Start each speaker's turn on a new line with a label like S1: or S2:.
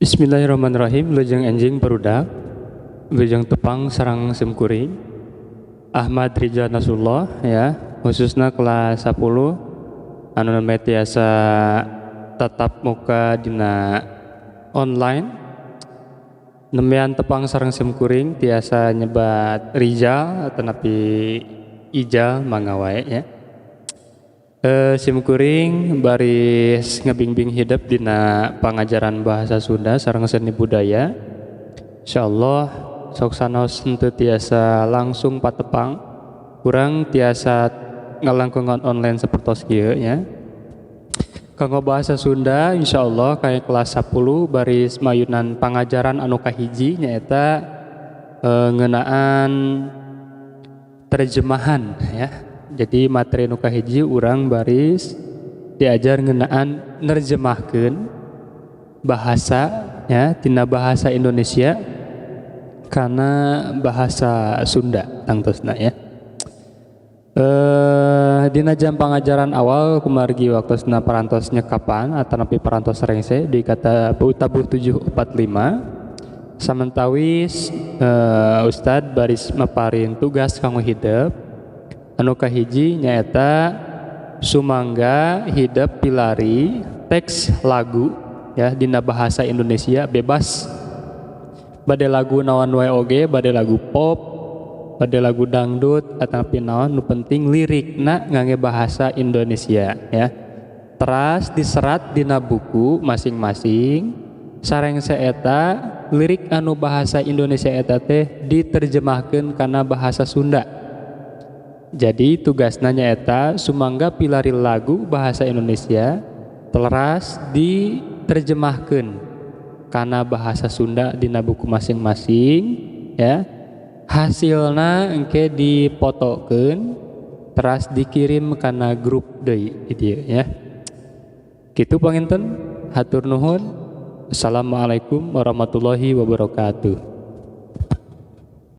S1: Bismillahirrahmanirrahim. Lujeng enjing perudak, lujeng tepang sarang simkuring. Ahmad Rijal Nasrullah ya, khususnya kelas 10 anu namanya tiasa tatap muka dina online. Nemean tepang sarang simkuring tiasa nyebat Rijal tetapi Ijal mangawai ya. Simkuring baris ngebimbing hidup dina pangajaran bahasa Sunda sareng seni budaya. Insyaallah sok sanaos henteu tiasa langsung patepang, kurang tiasa ngalangkungan online sapertos kieu nya. Kanggo bahasa Sunda insyaallah kayak kelas 10 baris mayunan pangajaran anu kahiji nyaeta ngeunaan terjemahan ya. Jadi materi nu kahiji urang baris diajar ngeunaan nerjemahkeun bahasa ya tina bahasa Indonesia kana bahasa Sunda tangtosna ya. Dina jam pangajaran awal kumargi waktosna parantos nyekapan atau napi parantos rengse di kata tabuh 745 samantawis Ustad baris maparin tugas kanggo hidup anu kahiji nyaeta sumangga hidup pilari teks lagu ya dina bahasa Indonesia bebas bade lagu naon wae oge, bade lagu pop, bade lagu dangdut ataupun naon nu penting lirikna ngangge bahasa Indonesia ya. Teras diserat dina buku masing-masing sareng saeta lirik anu bahasa Indonesia eta teh diterjemahkeun kana bahasa Sunda. Jadi tugasna nyaeta sumangga pilari lagu bahasa Indonesia teras diterjemahkeun kana bahasa Sunda dina buku masing-masing ya. Hasilna engke dipotokeun teras dikirim kana grup deui ieu ya. Kitu panginten, hatur nuhun. Assalamualaikum warahmatullahi wabarakatuh.